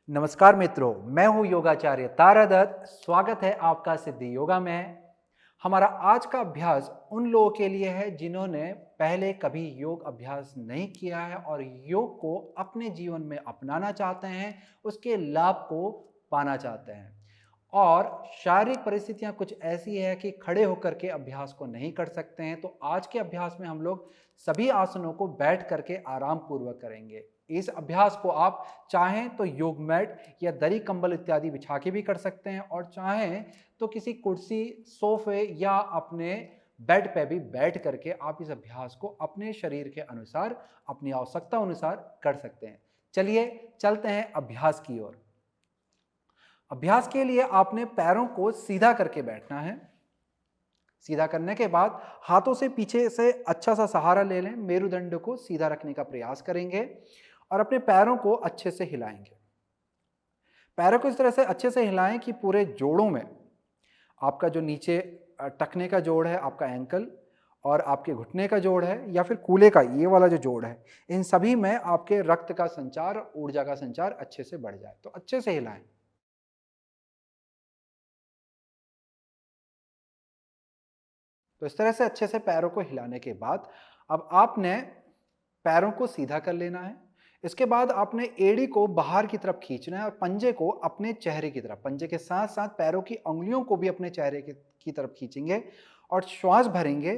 नमस्कार मित्रों, मैं हूं योगाचार्य तारादत्त। स्वागत है आपका सिद्धि योगा में। हमारा आज का अभ्यास उन लोगों के लिए है जिन्होंने पहले कभी योग अभ्यास नहीं किया है और योग को अपने जीवन में अपनाना चाहते हैं, उसके लाभ को पाना चाहते हैं। और शारीरिक परिस्थितियां कुछ ऐसी है कि खड़े होकर के अभ्यास को नहीं कर सकते हैं, तो आज के अभ्यास में हम लोग सभी आसनों को बैठ करके आराम पूर्वक करेंगे। इस अभ्यास को आप चाहें तो योग मैट या दरी कंबल इत्यादि बिछा के भी कर सकते हैं और चाहें तो किसी कुर्सी, सोफे या अपने बेड पे भी बैठ करके आप इस अभ्यास को अपने शरीर के अनुसार, अपनी आवश्यकता अनुसार कर सकते हैं। चलिए चलते हैं अभ्यास की ओर। अभ्यास के लिए आपने पैरों को सीधा करके बैठना है। सीधा करने के बाद हाथों से पीछे से अच्छा सा सहारा ले लें, मेरुदंड को सीधा रखने का प्रयास करेंगे और अपने पैरों को अच्छे से हिलाएंगे। पैरों को इस तरह से अच्छे से हिलाएं कि पूरे जोड़ों में आपका जो नीचे टखने का जोड़ है, आपका एंकल और आपके घुटने का जोड़ है या फिर कूल्हे का ये वाला जो जोड़ है, इन सभी में आपके रक्त का संचार, ऊर्जा का संचार अच्छे से बढ़ जाए। तो अच्छे से हिलाएं। तो इस तरह से अच्छे से पैरों को हिलाने के बाद अब आपने पैरों को सीधा कर लेना है। इसके बाद आपने एड़ी को बाहर की तरफ खींचना है और पंजे को अपने चेहरे की तरफ, पंजे के साथ साथ पैरों की अंगुलियों को भी अपने चेहरे की तरफ खींचेंगे और श्वास भरेंगे।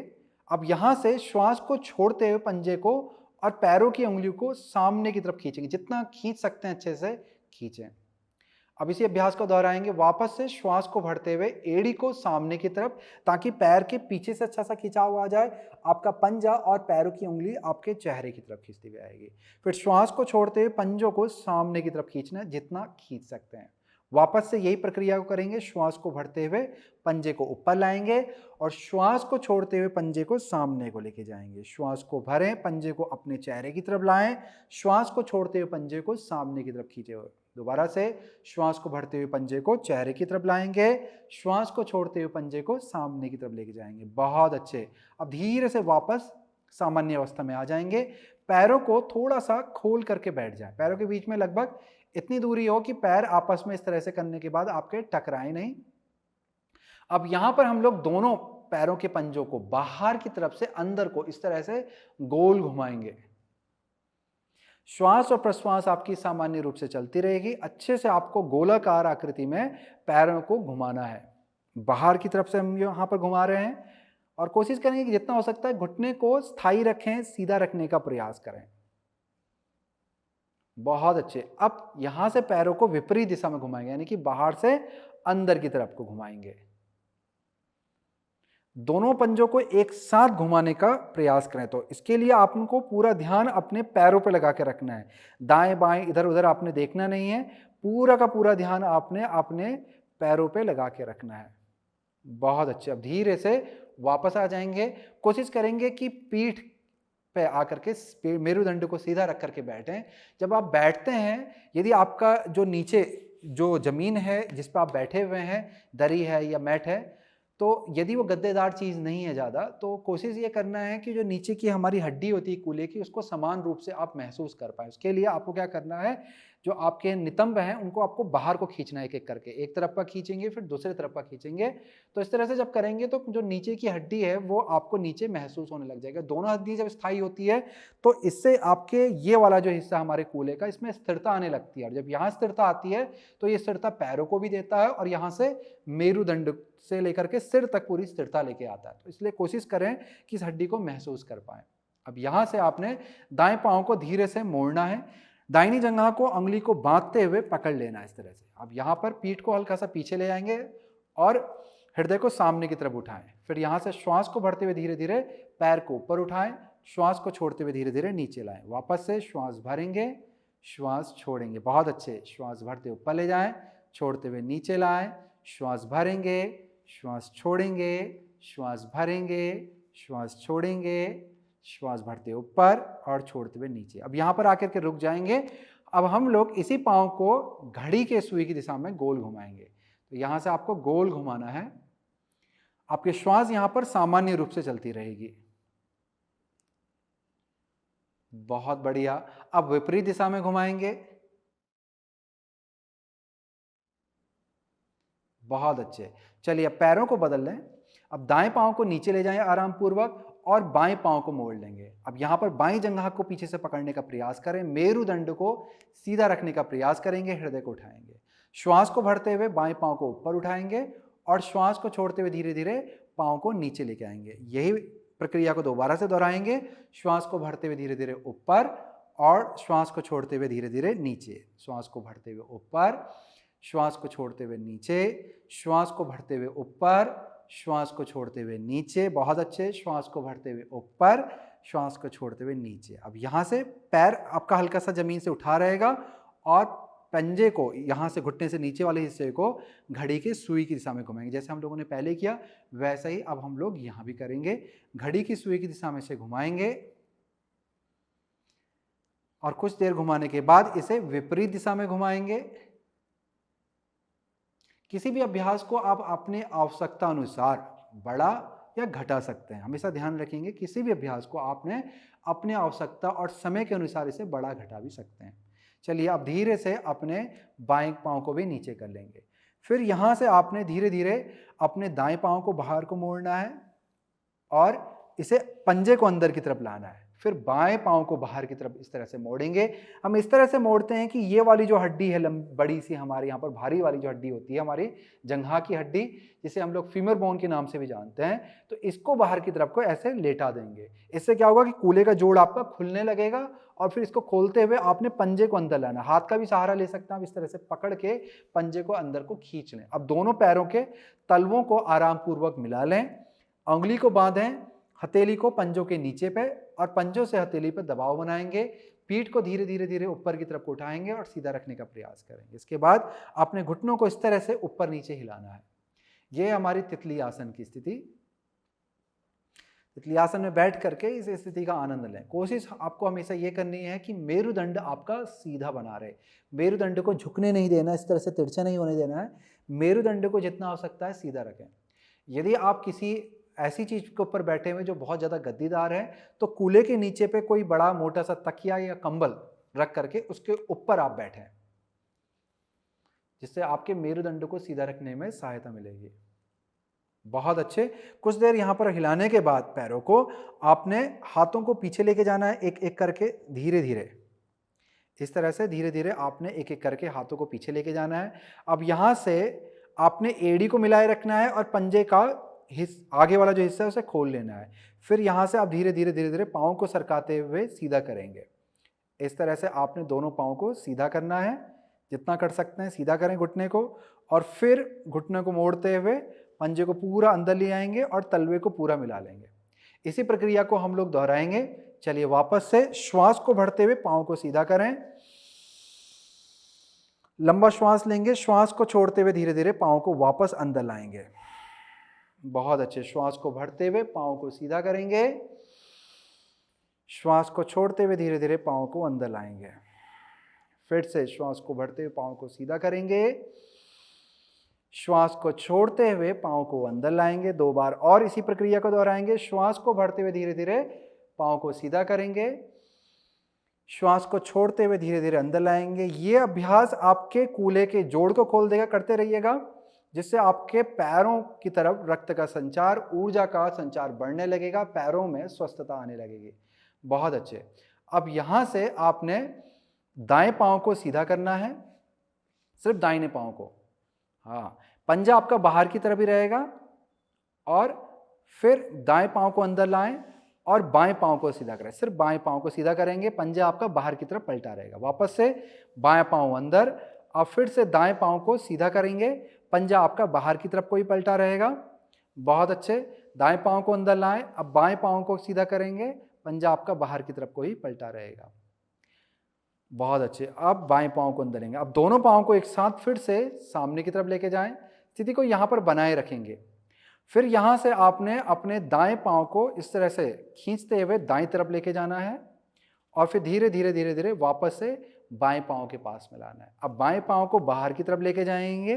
अब यहां से श्वास को छोड़ते हुए पंजे को और पैरों की अंगुलियों को सामने की तरफ खींचेंगे। जितना खींच सकते हैं अच्छे से खींचें। अब इसी अभ्यास को दोहराएंगे। वापस से श्वास को भरते हुए एड़ी को सामने की तरफ, ताकि पैर के पीछे से अच्छा सा खिंचाव आ जाए। आपका पंजा और पैरों की उंगली आपके चेहरे की तरफ खींचती हुई आएगी। फिर श्वास को छोड़ते हुए पंजों को सामने की तरफ खींचना है, जितना खींच सकते हैं। वापस से यही प्रक्रिया को करेंगे। श्वास को भरते हुए पंजे को ऊपर लाएंगे और श्वास को छोड़ते हुए पंजे को सामने को लेके जाएंगे। श्वास को भरें, पंजे को अपने चेहरे की तरफ लाएं, श्वास को छोड़ते हुए पंजे को सामने की तरफ खींचे हुए। दोबारा से श्वास को भरते हुए पंजे को चेहरे की तरफ लाएंगे, श्वास को छोड़ते हुए पंजे को सामने की तरफ लेके जाएंगे। बहुत अच्छे। अब धीरे से वापस सामान्य अवस्था में आ जाएंगे। पैरों को थोड़ा सा खोल करके बैठ जाए। पैरों के बीच में लगभग इतनी दूरी हो कि पैर आपस में इस तरह से करने के बाद आपके टकराए नहीं। अब यहां पर हम लोग दोनों पैरों के पंजों को बाहर की तरफ से अंदर को इस तरह से गोल घुमाएंगे। श्वास और प्रश्वास आपकी सामान्य रूप से चलती रहेगी। अच्छे से आपको गोलाकार आकृति में पैरों को घुमाना है। बाहर की तरफ से हम यहां पर घुमा रहे हैं और कोशिश करेंगे कि जितना हो सकता है घुटने को स्थायी रखें, सीधा रखने का प्रयास करें। बहुत अच्छे। अब यहां से पैरों को विपरीत दिशा में घुमाएंगे, यानी कि बाहर से अंदर की तरफ को घुमाएंगे। दोनों पंजों को एक साथ घुमाने का प्रयास करें। तो इसके लिए आपको पूरा ध्यान अपने पैरों पर लगा के रखना है। दाएं बाएं इधर उधर आपने देखना नहीं है। पूरा का पूरा ध्यान आपने अपने पैरों पे लगा के रखना है। बहुत अच्छे। अब धीरे से वापस आ जाएंगे। कोशिश करेंगे कि पीठ पे आकर के मेरुदंड को सीधा रख करके बैठें। जब आप बैठते हैं, यदि आपका जो नीचे जो जमीन है जिस पर आप बैठे हुए हैं, दरी है या मैट है, तो यदि वो गद्देदार चीज़ नहीं है ज़्यादा, तो कोशिश ये करना है कि जो नीचे की हमारी हड्डी होती है कूल्हे की, उसको समान रूप से आप महसूस कर पाएँ। उसके लिए आपको क्या करना है, जो आपके नितंब हैं उनको आपको बाहर को खींचना है एक-एक करके। एक तरफ का खींचेंगे, फिर दूसरे तरफ का खींचेंगे। तो इस तरह से जब करेंगे तो जो नीचे की हड्डी है वो आपको नीचे महसूस होने लग जाएगा। दोनों हड्डी जब स्थायी होती है तो इससे आपके ये वाला जो हिस्सा हमारे कूल्हे का, इसमें स्थिरता आने लगती है। और जब यहाँ स्थिरता आती है तो ये स्थिरता पैरों को भी देता है और यहाँ से मेरुदंड से लेकर के सिर तक पूरी स्थिरता लेके आता है। तो इसलिए कोशिश करें कि इस हड्डी को महसूस कर पाएं। अब यहां से आपने दाएं पांव को धीरे से मोड़ना है। दाहिनी जंघा को अंगुली को बांधते हुए पकड़ लेना है इस तरह से। अब यहां पर पीठ को हल्का सा पीछे ले आएंगे और हृदय को सामने की तरफ उठाएं। फिर यहां से श्वास को भरते हुए धीरे धीरे पैर को ऊपर उठाएं, श्वास को छोड़ते हुए धीरे धीरे नीचे लाएं। वापस से श्वास भरेंगे, श्वास छोड़ेंगे। बहुत अच्छे। श्वास भरते ऊपर ले जाएं, छोड़ते हुए नीचे लाएं, श्वास भरेंगे, श्वास छोड़ेंगे, श्वास भरेंगे, श्वास छोड़ेंगे, श्वास भरते ऊपर और छोड़ते हुए नीचे। अब यहां पर आकर के रुक जाएंगे। अब हम लोग इसी पांव को घड़ी के सुई की दिशा में गोल घुमाएंगे। तो यहां से आपको गोल घुमाना है। आपकी श्वास यहां पर सामान्य रूप से चलती रहेगी। बहुत बढ़िया। अब विपरीत दिशा में घुमाएंगे। बहुत अच्छे। चलिए अब पैरों को बदल लें। अब दाएं पांव को नीचे ले जाएं आराम पूर्वक और बाएं पांव को मोड़ लेंगे। अब यहां पर बाएं जंघा को पीछे से पकड़ने का प्रयास करें, मेरुदंड को सीधा रखने का प्रयास करेंगे, हृदय को उठाएंगे। श्वास को भरते हुए बाएं पांव को ऊपर उठाएंगे और श्वास को छोड़ते हुए धीरे धीरे पांव को नीचे लेके आएंगे। यही प्रक्रिया को दोबारा से दोहराएंगे। श्वास को भरते हुए धीरे धीरे ऊपर और श्वास को छोड़ते हुए धीरे धीरे नीचे। श्वास को भरते हुए ऊपर, श्वास को छोड़ते हुए नीचे, श्वास को भरते हुए ऊपर, श्वास को छोड़ते हुए नीचे। बहुत अच्छे। श्वास को भरते हुए ऊपर, श्वास को छोड़ते हुए नीचे। अब यहाँ से पैर आपका हल्का सा जमीन से उठा रहेगा और पंजे को यहाँ से घुटने से नीचे वाले हिस्से को घड़ी की सुई की दिशा में घुमाएंगे। जैसे हम लोगों ने पहले किया वैसा ही अब हम लोग यहाँ भी करेंगे। घड़ी की सुई की दिशा में से घुमाएंगे और कुछ देर घुमाने के बाद इसे विपरीत दिशा में घुमाएंगे। किसी भी अभ्यास को आप अपने आवश्यकता अनुसार बढ़ा या घटा सकते हैं। हमेशा ध्यान रखेंगे किसी भी अभ्यास को आपने अपने आवश्यकता और समय के अनुसार इसे बढ़ा घटा भी सकते हैं। चलिए अब धीरे से अपने बाएं पांव को भी नीचे कर लेंगे। फिर यहाँ से आपने धीरे धीरे अपने दाएं पांव को बाहर को मोड़ना है और इसे पंजे को अंदर की तरफ लाना है। फिर बाएं पांव को बाहर की तरफ इस तरह से मोड़ेंगे। हम इस तरह से मोड़ते हैं कि ये वाली जो हड्डी है बड़ी सी हमारे यहाँ पर भारी वाली जो हड्डी होती है हमारी जंघा की हड्डी, जिसे हम लोग फीमर बोन के नाम से भी जानते हैं, तो इसको बाहर की तरफ को ऐसे लेटा देंगे। इससे क्या होगा कि कूल्हे का जोड़ आपका खुलने लगेगा और फिर इसको खोलते हुए आपने पंजे को अंदर लाना। हाथ का भी सहारा ले सकते हैं आप, इस तरह से पकड़ के पंजे को अंदर को खींच लें। अब दोनों पैरों के तलवों को आराम पूर्वक मिला लें, उंगली को बांधें, हथेली को पंजों के नीचे पे और पंजों से हथेली पर दबाव बनाएंगे। पीठ को धीरे धीरे धीरे ऊपर की तरफ उठाएंगे और सीधा रखने का प्रयास करेंगे। इसके बाद अपने घुटनों को इस तरह से ऊपर नीचे हिलाना है। यह हमारी तितली आसन की स्थिति। तितली आसन में बैठ करके इस स्थिति का आनंद लें। कोशिश आपको हमेशा ये करनी है कि मेरुदंड आपका सीधा बना रहे। मेरुदंड को झुकने नहीं देना, इस तरह से तिरछा नहीं होने देना है। मेरुदंड को जितना हो सकता है सीधा रखें। यदि आप किसी ऐसी चीज के ऊपर बैठे हुए जो बहुत ज्यादा गद्दीदार है तो कूल्हे के नीचे पे कोई बड़ा मोटा सा तकिया या कंबल रख करके उसके ऊपर आप बैठें, जिससे आपके मेरुदंड को सीधा रखने में सहायता मिलेगी। बहुत अच्छे। कुछ देर यहां पर हिलाने के बाद पैरों को आपने हाथों को पीछे लेके जाना है, एक एक करके धीरे धीरे। इस तरह से धीरे धीरे आपने एक एक करके हाथों को पीछे लेके जाना है। अब यहां से आपने एड़ी को मिलाए रखना है और पंजे का आगे वाला जो हिस्सा है उसे खोल लेना है। फिर यहां से आप धीरे धीरे धीरे धीरे पाँव को सरकाते हुए सीधा करेंगे। इस तरह से आपने दोनों पाँव को सीधा करना है, जितना कर सकते हैं सीधा करें घुटने को, और फिर घुटने को मोड़ते हुए पंजे को पूरा अंदर ले आएंगे और तलवे को पूरा मिला लेंगे। इसी प्रक्रिया को हम लोग दोहराएंगे। चलिए वापस से श्वास को भरते हुए पाँव को सीधा करें, लंबा श्वास लेंगे, श्वास को छोड़ते हुए धीरे धीरे पाँव को वापस अंदर लाएंगे। बहुत अच्छे। श्वास को भरते हुए पाँव को सीधा करेंगे, श्वास को छोड़ते हुए धीरे धीरे पाँव को अंदर लाएंगे। फिर से श्वास को भरते हुए पाँव को सीधा करेंगे, श्वास को छोड़ते हुए पाँव को अंदर लाएंगे। 2 बार और इसी प्रक्रिया को दोहराएंगे। श्वास को भरते हुए धीरे धीरे पाँव को सीधा करेंगे, श्वास को छोड़ते हुए धीरे धीरे अंदर लाएंगे। ये अभ्यास आपके कूल्हे के जोड़ को खोल देगा। करते रहिएगा, जिससे आपके पैरों की तरफ रक्त का संचार, ऊर्जा का संचार बढ़ने लगेगा, पैरों में स्वस्थता आने लगेगी। बहुत अच्छे। अब यहां से आपने दाएं पांव को सीधा करना है, सिर्फ दाहिने पांव को। हाँ, पंजा आपका बाहर की तरफ ही रहेगा और फिर दाएं पांव को अंदर लाएं और बाएं पांव को सीधा करें। सिर्फ बाएं पांव को सीधा करेंगे, पंजा आपका बाहर की तरफ पलटा रहेगा। वापस से बाएं पांव अंदर, अब फिर से दाएं पांव को सीधा करेंगे, पंजा आपका बाहर की तरफ को ही पलटा रहेगा। बहुत अच्छे। दाएं पांव को अंदर लाएं, अब बाएं पांव को सीधा करेंगे, पंजा आपका बाहर की तरफ को ही पलटा रहेगा। बहुत अच्छे। अब बाएं पांव को अंदर लेंगे। अब दोनों पांव को एक साथ फिर से सामने की तरफ लेके जाएं, स्थिति को यहां पर बनाए रखेंगे। फिर यहां से आपने अपने दाएं पांव को इस तरह से खींचते हुए दाएं तरफ लेके जाना है और फिर धीरे धीरे धीरे धीरे वापस से बाएं पांव के पास में लाना है। अब बाएं पांव को बाहर की तरफ लेके जाएंगे,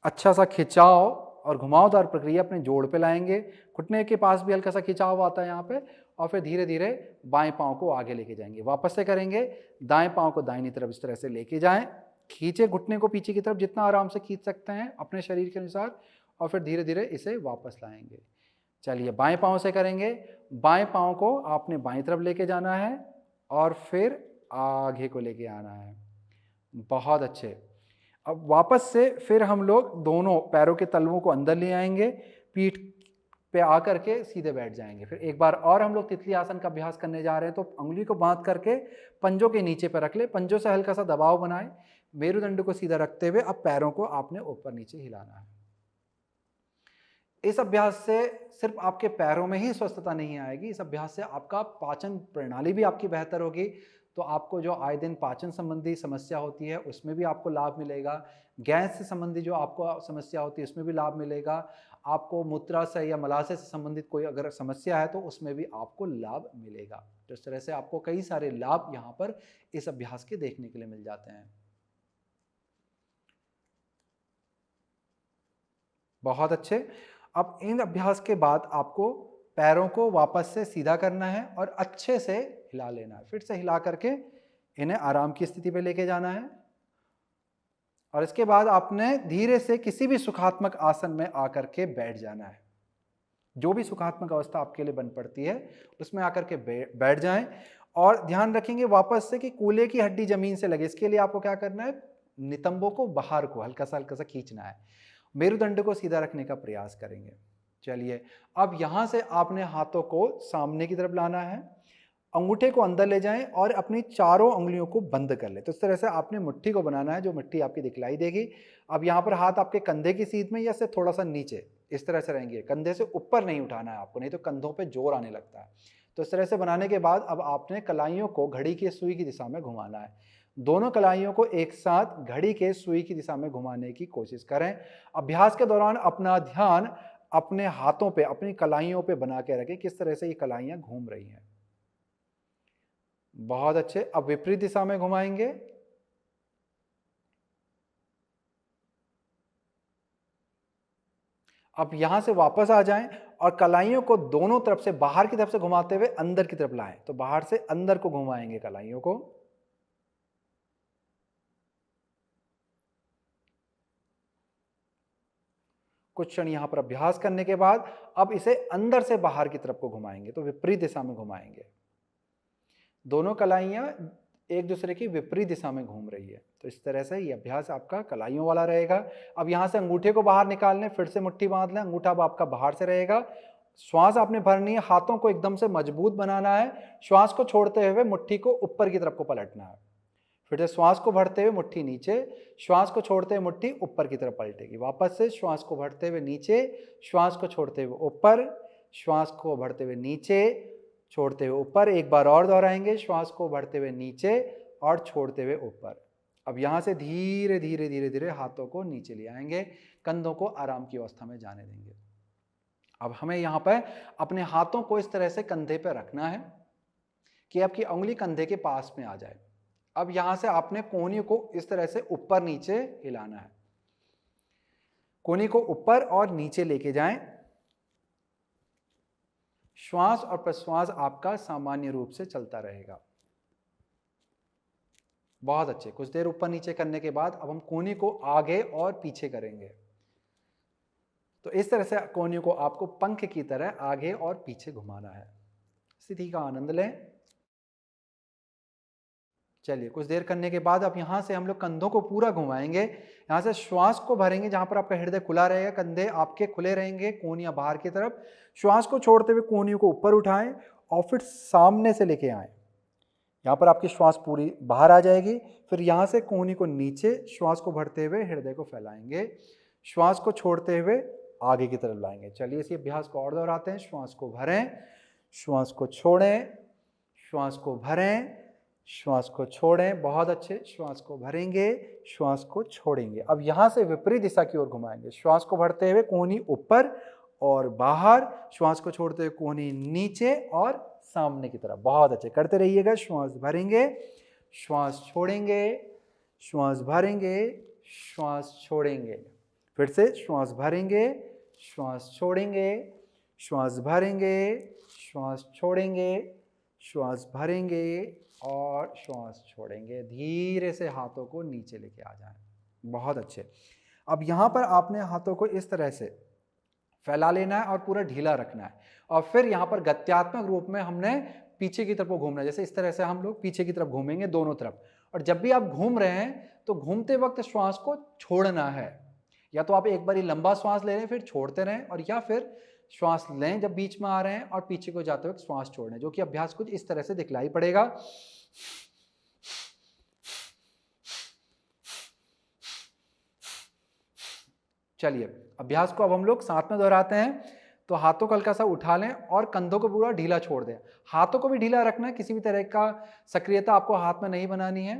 अच्छा सा खिंचाव और घुमावदार प्रक्रिया अपने जोड़ पे लाएंगे। घुटने के पास भी हल्का सा खिंचाव आता है यहाँ पे, और फिर धीरे धीरे बाएं पांव को आगे लेके जाएंगे। वापस से करेंगे, दाएं पांव को दाहिनी तरफ इस तरह से लेके जाएं खींचे घुटने को पीछे की तरफ, जितना आराम से खींच सकते हैं अपने शरीर के अनुसार, और फिर धीरे धीरे इसे वापस लाएंगे। चलिए बाएं पाँव से करेंगे। बाएं पाँव को आपने बाईं तरफ लेके जाना है और फिर आगे को लेके आना है। बहुत अच्छे। अब वापस से फिर हम लोग दोनों पैरों के तलवों को अंदर ले आएंगे, पीठ पे आकर के सीधे बैठ जाएंगे। फिर एक बार और हम लोग तितली आसन का अभ्यास करने जा रहे हैं, तो उंगली को बांध करके पंजों के नीचे पर रख ले, पंजों से हल्का सा दबाव बनाए, मेरुदंड को सीधा रखते हुए अब पैरों को आपने ऊपर नीचे हिलाना है। इस अभ्यास से सिर्फ आपके पैरों में ही स्वस्थता नहीं आएगी, इस अभ्यास से आपका पाचन प्रणाली भी आपकी बेहतर होगी। तो आपको जो आए दिन पाचन संबंधी समस्या होती है उसमें भी आपको लाभ मिलेगा, गैस से संबंधी जो आपको समस्या होती है उसमें भी लाभ मिलेगा, आपको मूत्राशय या मलाशय से संबंधित कोई अगर समस्या है तो उसमें भी आपको लाभ मिलेगा। तो इस तरह से आपको कई सारे लाभ यहाँ पर इस अभ्यास के देखने के लिए मिल जाते हैं। बहुत अच्छे। अब इन अभ्यास के बाद आपको पैरों को वापस से सीधा करना है और अच्छे से हिला लेना है। फिर से हिला करके इन्हें आराम की स्थिति पे लेके जाना है और इसके बाद आपने धीरे से किसी भी सुखात्मक आसन में आकर के बैठ जाना है। जो भी सुखात्मक अवस्था आपके लिए बन पड़ती है उसमें आकर के बैठ जाएं और ध्यान रखेंगे वापस से कि कूल्हे की हड्डी जमीन से लगे। इसके लिए आपको क्या करना है, नितंबों को बाहर को हल्का सा खींचना है, मेरुदंड को सीधा रखने का प्रयास करेंगे। चलिए अब यहां से आपने हाथों को सामने की तरफ लाना है, अंगूठे को अंदर ले जाएं और अपनी चारों उंगलियों को बंद कर ले। तो इस तरह से आपने मुट्ठी को बनाना है, जो मुट्ठी आपकी दिखलाई देगी। अब यहाँ पर हाथ आपके कंधे की सीध में या से थोड़ा सा नीचे इस तरह से रहेंगे, कंधे से ऊपर नहीं उठाना है आपको, नहीं तो कंधों पे जोर आने लगता है। तो इस तरह से बनाने के बाद अब आपने कलाइयों को घड़ी के सुई की दिशा में घुमाना है। दोनों कलाइयों को एक साथ घड़ी के सुई की दिशा में घुमाने की कोशिश करें। अभ्यास के दौरान अपना ध्यान अपने हाथों पे, अपनी कलाइयों पे बना के रखें, किस तरह से ये कलाइयां घूम रही हैं। बहुत अच्छे। अब विपरीत दिशा में घुमाएंगे। अब यहां से वापस आ जाएं और कलाइयों को दोनों तरफ से, बाहर की तरफ से घुमाते हुए अंदर की तरफ लाएं। तो बाहर से अंदर को घुमाएंगे कलाइयों को। कुछ क्षण यहां पर अभ्यास करने के बाद अब इसे अंदर से बाहर की तरफ को घुमाएंगे, तो विपरीत दिशा में घुमाएंगे। दोनों कलाइयां एक दूसरे की विपरीत दिशा में घूम रही है। तो इस तरह से ये अभ्यास आपका कलाइयों वाला रहेगा। अब यहां से अंगूठे को बाहर निकाल लें, फिर से मुट्ठी बांध लें, अंगूठा अब आपका बाहर से रहेगा। श्वास आपने भरनी है, हाथों को एकदम से मजबूत बनाना है। श्वास को छोड़ते हुए मुट्ठी को ऊपर की तरफ को पलटना है। फिर से श्वास को भरते हुए मुट्ठी नीचे, श्वास को छोड़ते हुए मुट्ठी ऊपर की तरफ पलटेगी। वापस से श्वास को भरते हुए नीचे, श्वास को छोड़ते हुए ऊपर, श्वास को भरते हुए नीचे, छोड़ते हुए ऊपर। एक बार और दोहराएंगे, श्वास को भरते हुए नीचे और छोड़ते हुए ऊपर। अब यहां से धीरे धीरे धीरे धीरे हाथों को नीचे ले आएंगे, कंधों को आराम की अवस्था में जाने देंगे। अब हमें यहां पर अपने हाथों को इस तरह से कंधे पर रखना है कि आपकी उंगली कंधे के पास में आ जाए। अब यहां से आपने कोहनी को इस तरह से ऊपर नीचे हिलाना है। कोहनी को ऊपर और नीचे लेके जाएं। श्वास और प्रश्वास आपका सामान्य रूप से चलता रहेगा। बहुत अच्छे। कुछ देर ऊपर नीचे करने के बाद अब हम कोहनी को आगे और पीछे करेंगे। तो इस तरह से कोहनी को आपको पंख की तरह आगे और पीछे घुमाना है। स्थिति का आनंद लें। चलिए कुछ देर करने के बाद अब यहाँ से हम लोग कंधों को पूरा घुमाएंगे। यहाँ से श्वास को भरेंगे, जहाँ पर आपका हृदय खुला रहेगा, कंधे आपके खुले रहेंगे, कोहनियाँ बाहर की तरफ। श्वास को छोड़ते हुए कोहनियों को ऊपर उठाएं और फिर सामने से लेके आएं। यहाँ पर आपकी श्वास पूरी बाहर आ जाएगी। फिर यहाँ से कोहनी को नीचे, श्वास को भरते हुए हृदय को फैलाएंगे, श्वास को छोड़ते हुए आगे की तरफ लाएंगे। चलिए इसी अभ्यास को और दोहराते हैं। श्वास को भरें, श्वास को छोड़ें, श्वास को भरें, श्वास को छोड़ें। बहुत अच्छे। श्वास को भरेंगे, श्वास को छोड़ेंगे। अब यहाँ से विपरीत दिशा की ओर घुमाएंगे। श्वास को भरते हुए कोहनी ऊपर और बाहर, श्वास को छोड़ते हुए कोहनी नीचे और सामने की तरफ। बहुत अच्छे, करते रहिएगा। श्वास भरेंगे, श्वास छोड़ेंगे, श्वास भरेंगे, श्वास छोड़ेंगे। फिर से श्वास भरेंगे, श्वास छोड़ेंगे, श्वास भरेंगे, श्वास छोड़ेंगे, श्वास भरेंगे और श्वास छोड़ेंगे। धीरे से हाथों को नीचे लेके आ जाएं। बहुत अच्छे। अब यहाँ पर आपने हाथों को इस तरह से फैला लेना है और पूरा ढीला रखना है, और फिर यहाँ पर गत्यात्मक रूप में हमने पीछे की तरफ को घूमना है। जैसे इस तरह से हम लोग पीछे की तरफ घूमेंगे दोनों तरफ, और जब भी आप घूम रहे हैं तो घूमते वक्त श्वास को छोड़ना है। या तो आप एक बार लंबा श्वास ले लें फिर छोड़ते रहें, और या फिर श्वास लें जब बीच में आ रहे हैं और पीछे को जाते वक्त श्वास छोड़ें, जो कि अभ्यास कुछ इस तरह से दिखलाई पड़ेगा। चलिए अभ्यास को अब हम लोग साथ में दोहराते हैं। तो हाथों को हल्का सा उठा लें और कंधों को पूरा ढीला छोड़ दें। हाथों को भी ढीला रखना है, किसी भी तरह का सक्रियता आपको हाथ में नहीं बनानी है।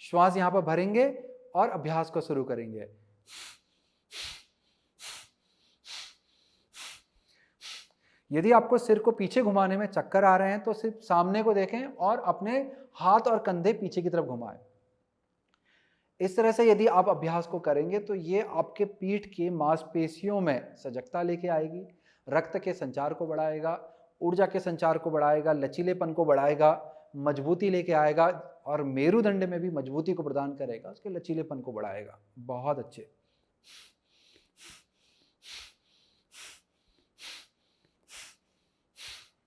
श्वास यहां पर भरेंगे और अभ्यास को शुरू करेंगे। यदि आपको सिर को पीछे घुमाने में चक्कर आ रहे हैं तो सिर्फ सामने को देखें और अपने हाथ और कंधे पीछे की तरफ घुमाएं। इस तरह से यदि आप अभ्यास को करेंगे तो ये आपके पीठ की मांसपेशियों में सजगता लेके आएगी, रक्त के संचार को बढ़ाएगा, ऊर्जा के संचार को बढ़ाएगा, लचीलेपन को बढ़ाएगा, मजबूती लेके आएगा, और मेरुदंड में भी मजबूती को प्रदान करेगा, उसके लचीलेपन को बढ़ाएगा। बहुत अच्छे।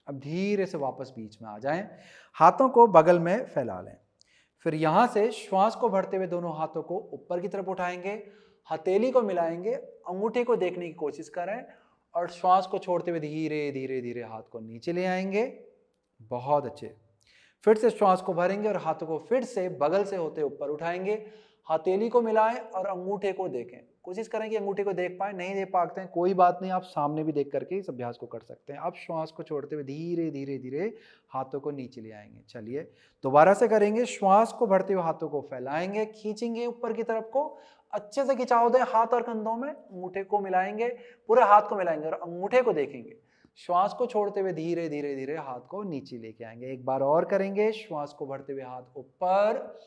अब धीरे से वापस बीच में आ जाएं। हाथों को बगल में फैला लें। फिर यहां से श्वास को भरते हुए दोनों हाथों को ऊपर की तरफ उठाएंगे, हथेली को मिलाएंगे, अंगूठे को देखने की कोशिश करें, और श्वास को छोड़ते हुए धीरे धीरे धीरे हाथ को नीचे ले आएंगे। बहुत अच्छे। फिर से श्वास को भरेंगे और हाथों को फिर से बगल से होते ऊपर उठाएंगे, हथेली को मिलाएं और अंगूठे को देखें। कोशिश करें कि अंगूठे को देख पाए, नहीं देख पाते हैं कोई बात नहीं, आप सामने भी देख करके इस अभ्यास को कर सकते हैं। अब श्वास को छोड़ते हुए धीरे धीरे धीरे हाथों को नीचे ले आएंगे। चलिए दोबारा से करेंगे। श्वास को भरते हुए हाथों को फैलाएंगे, खींचेंगे ऊपर की तरफ को, अच्छे से खिंचाव दें हाथ और कंधों में, अंगूठे को मिलाएंगे, पूरे हाथ को मिलाएंगे और अंगूठे को देखेंगे। श्वास को छोड़ते हुए धीरे धीरे धीरे हाथ को नीचे लेके आएंगे। एक बार और करेंगे। श्वास को भरते हुए हाथ ऊपर,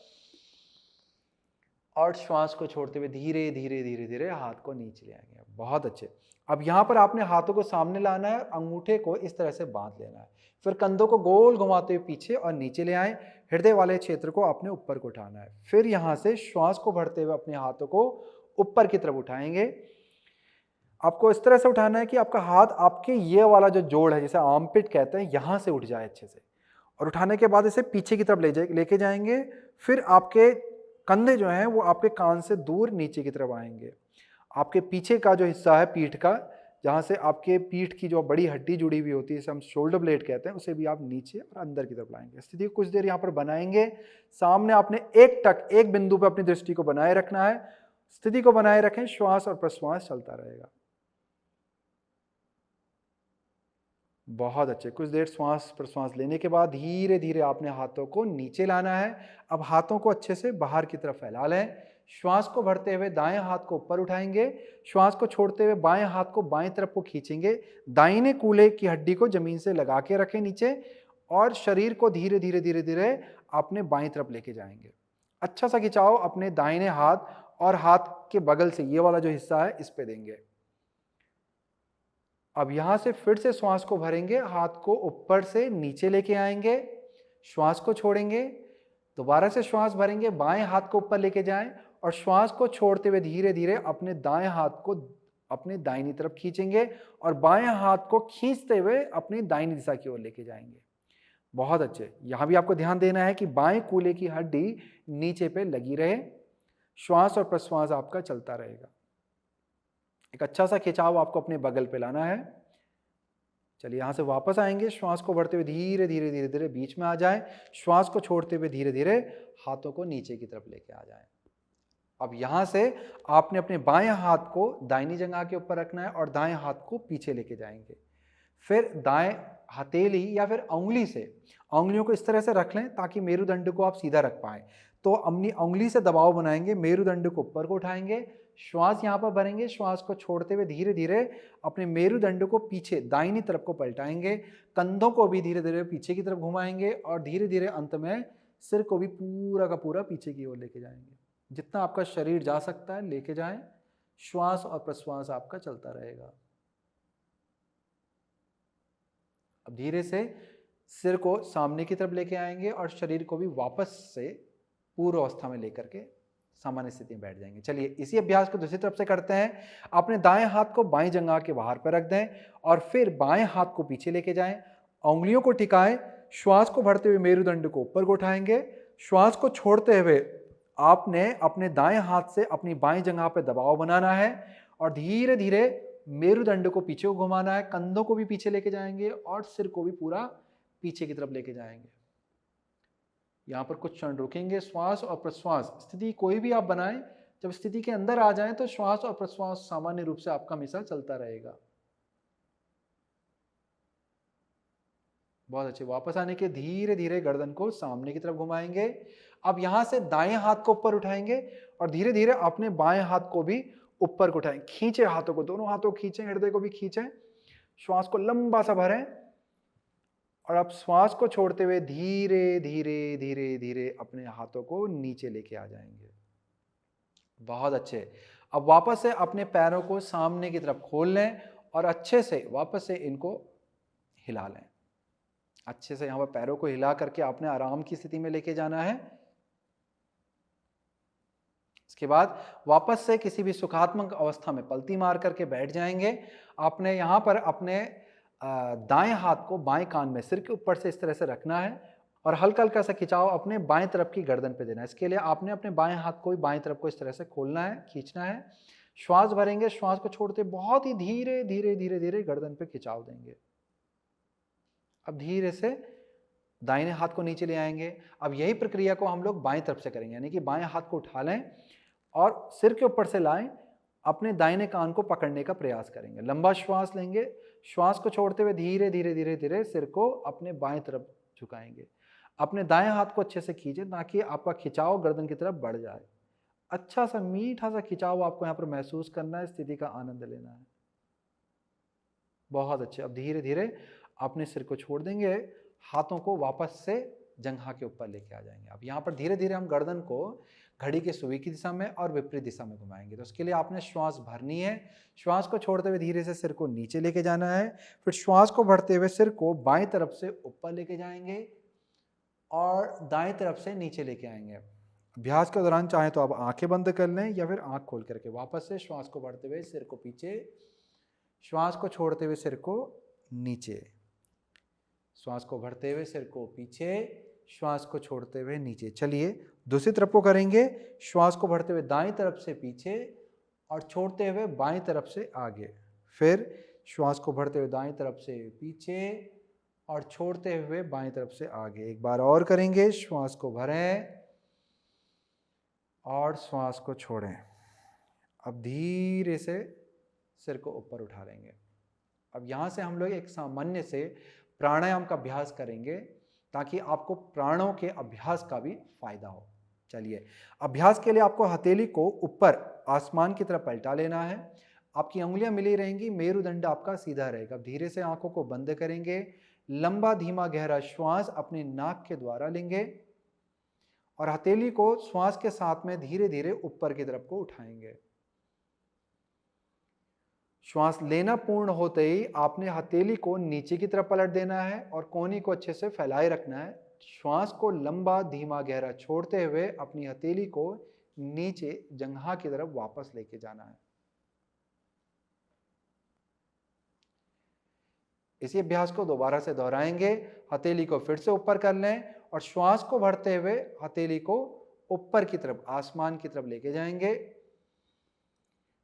और श्वास को छोड़ते हुए धीरे धीरे धीरे धीरे हाथ को नीचे ले आएंगे। बहुत अच्छे। अब यहाँ पर आपने हाथों को सामने लाना है, अंगूठे को इस तरह से बांध लेना है, फिर कंधों को गोल घुमाते हुए पीछे और नीचे ले आए, हृदय वाले क्षेत्र को अपने ऊपर को उठाना है। फिर यहाँ से श्वास को भरते हुए अपने हाथों को ऊपर की तरफ उठाएंगे। आपको इस तरह से उठाना है कि आपका हाथ आपके ये वाला जो जोड़ है, जिसे आर्मपिट कहते हैं, यहाँ से उठ जाए अच्छे से, और उठाने के बाद इसे पीछे की तरफ लेके जाएंगे। फिर आपके कंधे जो हैं वो आपके कान से दूर नीचे की तरफ आएंगे। आपके पीछे का जो हिस्सा है पीठ का, जहाँ से आपके पीठ की जो बड़ी हड्डी जुड़ी हुई होती है, जिसे हम शोल्डर ब्लेड कहते हैं, उसे भी आप नीचे और अंदर की तरफ लाएंगे। स्थिति को कुछ देर यहाँ पर बनाएंगे। सामने आपने एक बिंदु पर अपनी दृष्टि को बनाए रखना है। स्थिति को बनाए रखें, श्वास और प्रश्वास चलता रहेगा। बहुत अच्छे। कुछ देर श्वास प्रश्वास लेने के बाद धीरे धीरे आपने हाथों को नीचे लाना है। अब हाथों को अच्छे से बाहर की तरफ फैला लें। श्वास को भरते हुए दाएं हाथ को ऊपर उठाएंगे, श्वास को छोड़ते हुए बाएं हाथ को बाएं तरफ को खींचेंगे, दाहिने कूल्हे की हड्डी को जमीन से लगा के रखें नीचे, और शरीर को धीरे धीरे धीरे धीरे अपने बाएं तरफ लेके जाएंगे। अच्छा सा खिंचाव अपने दाहिने हाथ और हाथ के बगल से ये वाला जो हिस्सा है इस पे देंगे। अब यहां से फिर से श्वास को भरेंगे, हाथ को ऊपर से नीचे लेके आएंगे, श्वास को छोड़ेंगे, दोबारा से श्वास भरेंगे, बाएं हाथ को ऊपर लेके जाएं, और श्वास को छोड़ते हुए धीरे धीरे अपने दाएं हाथ को अपने दाहिनी तरफ खींचेंगे, और बाएं हाथ को खींचते हुए अपनी दाहिनी दिशा की ओर लेके जाएंगे। बहुत अच्छे। यहां भी आपको ध्यान देना है कि बाएं कूल्हे की हड्डी नीचे पे लगी रहे, श्वास और प्रश्वास आपका चलता रहेगा। एक अच्छा सा खिंचाव आपको अपने बगल पे लाना है। चलिए यहां से वापस आएंगे। श्वास को भरते हुए धीरे धीरे धीरे धीरे बीच में आ जाएं, श्वास को छोड़ते हुए धीरे धीरे हाथों को नीचे की तरफ लेके आ जाएं। अब यहां से आपने अपने बाएं हाथ को दाहिनी जंघा के ऊपर रखना है और दाएं हाथ को पीछे लेके जाएंगे। फिर दाएं हथेली या फिर उंगली से, उंगलियों को इस तरह से रख लें ताकि मेरुदंड को आप सीधा रख पाएं। तो अपनी उंगली से दबाव बनाएंगे, मेरुदंड को ऊपर को उठाएंगे, श्वास यहाँ पर भरेंगे, श्वास को छोड़ते हुए धीरे धीरे अपने मेरुदंड को पीछे दाहिनी तरफ को पलटाएंगे, कंधों को भी धीरे धीरे पीछे की तरफ घुमाएंगे, और धीरे धीरे अंत में सिर को भी पूरा का पूरा पीछे की ओर लेके जाएंगे। जितना आपका शरीर जा सकता है लेके जाएं, श्वास और प्रश्वास आपका चलता रहेगा। अब धीरे से सिर को सामने की तरफ लेके आएंगे और शरीर को भी वापस से पूर्व अवस्था में लेकर के सामान्य स्थिति में बैठ जाएंगे। चलिए इसी अभ्यास को दूसरी तरफ से करते हैं। अपने दाएं हाथ को बाईं जंघा के बाहर पर रख दें और फिर बाएं हाथ को पीछे लेके जाएं, उंगलियों को टिकाएं, श्वास को भरते हुए मेरुदंड को ऊपर को उठाएंगे। श्वास को छोड़ते हुए आपने अपने दाएं हाथ से अपनी बाईं जंघा पर दबाव बनाना है और धीरे धीरे मेरुदंड को पीछे को घुमाना है, कंधों को भी पीछे लेके जाएंगे और सिर को भी पूरा पीछे की तरफ लेके जाएंगे। यहां पर कुछ क्षण रुकेंगे। श्वास और प्रश्वास स्थिति कोई भी आप बनाएं, जब स्थिति के अंदर आ जाएं तो श्वास और प्रश्वास सामान्य रूप से आपका हमेशा चलता रहेगा। बहुत अच्छे। वापस आने के धीरे धीरे गर्दन को सामने की तरफ घुमाएंगे। अब यहां से दाएं हाथ को ऊपर उठाएंगे और धीरे धीरे अपने बाएं हाथ को भी ऊपर को उठाएं। खींचे हाथों को, दोनों हाथों को खींचें, हृदय को भी खींचें, श्वास को लंबा सा भरें और अब श्वास को छोड़ते हुए धीरे धीरे धीरे धीरे अपने हाथों को नीचे लेके आ जाएंगे। बहुत अच्छे। अब वापस से अपने पैरों को सामने की तरफ खोल लें और अच्छे से वापस से इनको हिला लें। अच्छे से यहां पर पैरों को हिला करके आपने आराम की स्थिति में लेके जाना है। इसके बाद वापस से किसी भी सुखात्मक अवस्था में पलटी मार करके बैठ जाएंगे। आपने यहां पर अपने दाएं हाथ को बाएं कान में सिर के ऊपर से इस तरह से रखना है और हल्का हल्का सा खिंचाव अपने बाएं तरफ की गर्दन पे देना है। इसके लिए आपने अपने बाएं हाथ को भी बाएं तरफ को इस तरह से खोलना है, खींचना है। श्वास भरेंगे, श्वास को छोड़ते बहुत ही धीरे धीरे धीरे धीरे गर्दन पे खिंचाव देंगे। अब धीरे से दाहिने हाथ को नीचे ले आएंगे। अब यही प्रक्रिया को हम लोग बाएं तरफ से करेंगे, यानी कि बाएं हाथ को उठा लें और सिर के ऊपर से लाएं, अपने दाहिने कान को पकड़ने का प्रयास करेंगे। लंबा श्वास लेंगे, श्वास को छोड़ते हुए धीरे धीरे धीरे धीरे सिर को अपने बाएं तरफ झुकाएंगे। अपने दाएं हाथ को अच्छे से खींचें ताकि आपका खिंचाव गर्दन की तरफ बढ़ जाए। अच्छा सा मीठा सा खिंचाव आपको यहाँ पर महसूस करना है, स्थिति का आनंद लेना है। बहुत अच्छे। अब धीरे धीरे अपने सिर को छोड़ देंगे, हाथों को वापस से जंघा के ऊपर लेके आ जाएंगे। अब यहाँ पर धीरे धीरे हम गर्दन को घड़ी के सुई की दिशा में और विपरीत दिशा में घुमाएंगे। तो उसके लिए आपने श्वास भरनी है। श्वास को छोड़ते हुए धीरे से सिर को नीचे लेके जाना है। फिर श्वास को भरते हुए सिर को बाएं तरफ से ऊपर लेके जाएंगे और दाएं तरफ से नीचे लेके आएंगे। अभ्यास के दौरान चाहे तो आप आंखें बंद कर लें या फिर आंख खोल करके वापस से श्वास को भरते हुए सिर को पीछे, श्वास को छोड़ते हुए सिर को नीचे, श्वास को भरते हुए सिर को पीछे, श्वास को छोड़ते हुए नीचे। चलिए दूसरी तरफ को करेंगे। श्वास को भरते हुए दाईं तरफ से पीछे और छोड़ते हुए बाईं तरफ से आगे। फिर श्वास को भरते हुए दाईं तरफ से पीछे और छोड़ते हुए बाईं तरफ से आगे। एक बार और करेंगे। श्वास को भरें और श्वास को छोड़ें। अब धीरे से सिर को ऊपर उठा लेंगे। अब यहाँ से हम लोग एक सामान्य से प्राणायाम का अभ्यास करेंगे ताकि आपको प्राणों के अभ्यास का भी फायदा हो। चलिए, अभ्यास के लिए आपको हथेली को ऊपर आसमान की तरफ पलटा लेना है। आपकी उंगलियां मिली रहेंगी, मेरुदंड आपका सीधा रहेगा। धीरे से आंखों को बंद करेंगे, लंबा धीमा गहरा श्वास अपने नाक के द्वारा लेंगे और हथेली को श्वास के साथ में धीरे धीरे ऊपर की तरफ को उठाएंगे। श्वास लेना पूर्ण होते ही आपने हथेली को नीचे की तरफ पलट देना है और कोहनी को अच्छे से फैलाए रखना है। श्वास को लंबा धीमा गहरा छोड़ते हुए अपनी हथेली को नीचे जंघा की तरफ वापस लेके जाना है। इसी अभ्यास को दोबारा से दोहराएंगे। हथेली को फिर से ऊपर कर लें और श्वास को भरते हुए हथेली को ऊपर की तरफ आसमान की तरफ लेके जाएंगे।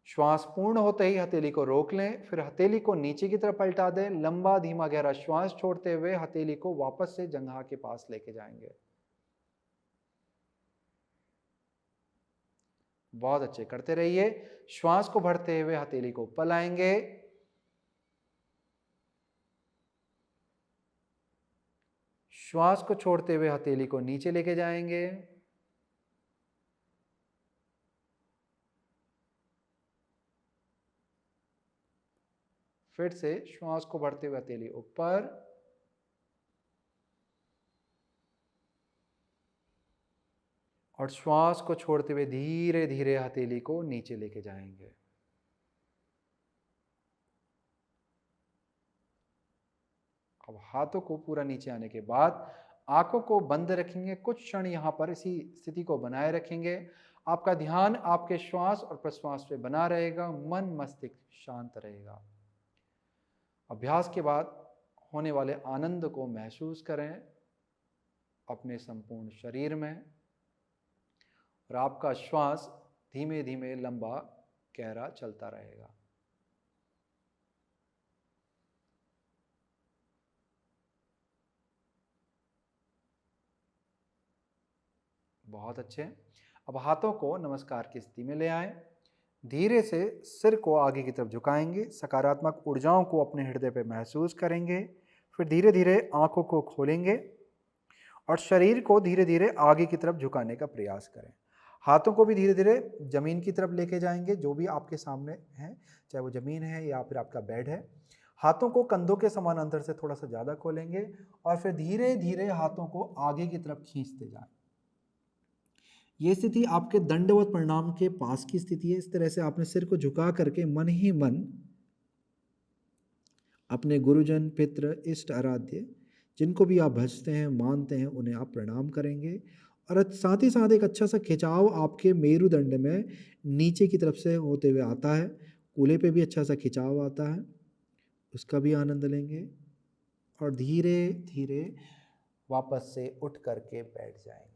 श्वास पूर्ण होते ही हथेली को रोक लें, फिर हथेली को नीचे की तरफ पलटा दें। लंबा धीमा गहरा श्वास छोड़ते हुए हथेली को वापस से जंघा के पास लेके जाएंगे। बहुत अच्छे, करते रहिए। श्वास को भरते हुए हथेली को ऊपर लाएंगे, श्वास को छोड़ते हुए हथेली को नीचे लेके जाएंगे। फिर से श्वास को भरते हुए हथेली ऊपर और श्वास को छोड़ते हुए धीरे धीरे हथेली को नीचे लेके जाएंगे। अब अब हाथों को पूरा नीचे आने के बाद आंखों को बंद रखेंगे, कुछ क्षण यहाँ पर इसी स्थिति को बनाए रखेंगे। आपका ध्यान आपके श्वास और प्रश्वास पे बना रहेगा, मन मस्तिष्क शांत रहेगा। अभ्यास के बाद होने वाले आनंद को महसूस करें अपने संपूर्ण शरीर में, और आपका श्वास धीमे धीमे लंबा गहरा चलता रहेगा। बहुत अच्छे। अब हाथों को नमस्कार की स्थिति में ले आएं। धीरे से सिर को आगे की तरफ झुकाएंगे, सकारात्मक ऊर्जाओं को अपने हृदय पे महसूस करेंगे। फिर धीरे धीरे आंखों को खोलेंगे और शरीर को धीरे धीरे आगे की तरफ झुकाने का प्रयास करें। हाथों को भी धीरे धीरे जमीन की तरफ लेके जाएंगे, जो भी आपके सामने है, चाहे वो जमीन है या फिर आपका बेड है। हाथों को कंधों के समानांतर से थोड़ा सा ज़्यादा खोलेंगे और फिर धीरे धीरे हाथों को आगे की तरफ खींचते जाएं। ये स्थिति आपके दंडवत प्रणाम के पास की स्थिति है। इस तरह से आपने सिर को झुका करके मन ही मन अपने गुरुजन, पितृ, इष्ट, आराध्य जिनको भी आप भजते हैं, मानते हैं, उन्हें आप प्रणाम करेंगे। और साथ ही साथ एक अच्छा सा खिंचाव आपके मेरुदंड में नीचे की तरफ से होते हुए आता है। कूल्हे पे भी अच्छा सा खिंचाव आता है, उसका भी आनंद लेंगे और धीरे धीरे वापस से उठ करके बैठ जाएंगे।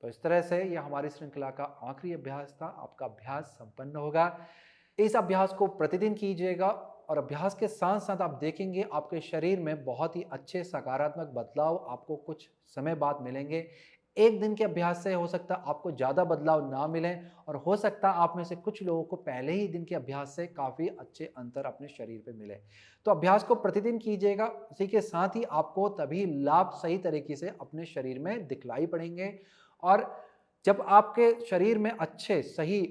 तो इस तरह से यह हमारी श्रृंखला का आखिरी अभ्यास था। आपका अभ्यास संपन्न होगा। इस अभ्यास को प्रतिदिन कीजिएगा और अभ्यास के साथ साथ आप देखेंगे आपके शरीर में बहुत ही अच्छे सकारात्मक बदलाव आपको कुछ समय बाद मिलेंगे। एक दिन के अभ्यास से हो सकता है आपको ज़्यादा बदलाव ना मिले, और हो सकता है आप में से कुछ लोगों को पहले ही दिन के अभ्यास से काफ़ी अच्छे अंतर अपने शरीर पे मिले। तो अभ्यास को प्रतिदिन कीजिएगा, इसी के साथ ही आपको तभी लाभ सही तरीके से अपने शरीर में दिखलाई पड़ेंगे। और जब आपके शरीर में अच्छे सही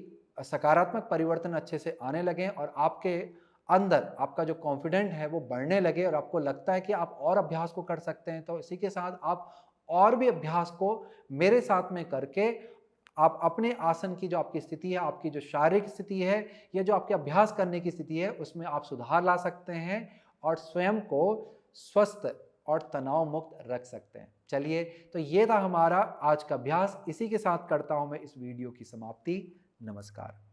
सकारात्मक परिवर्तन अच्छे से आने लगे और आपके अंदर आपका जो कॉन्फिडेंट है वो बढ़ने लगे और आपको लगता है कि आप और अभ्यास को कर सकते हैं, तो इसी के साथ आप और भी अभ्यास को मेरे साथ में करके आप अपने आसन की जो आपकी स्थिति है, आपकी जो शारीरिक स्थिति है या जो आपके अभ्यास करने की स्थिति है, उसमें आप सुधार ला सकते हैं और स्वयं को स्वस्थ और तनाव मुक्त रख सकते हैं। चलिए, तो ये था हमारा आज का अभ्यास। इसी के साथ करता हूं मैं इस वीडियो की समाप्ति। नमस्कार।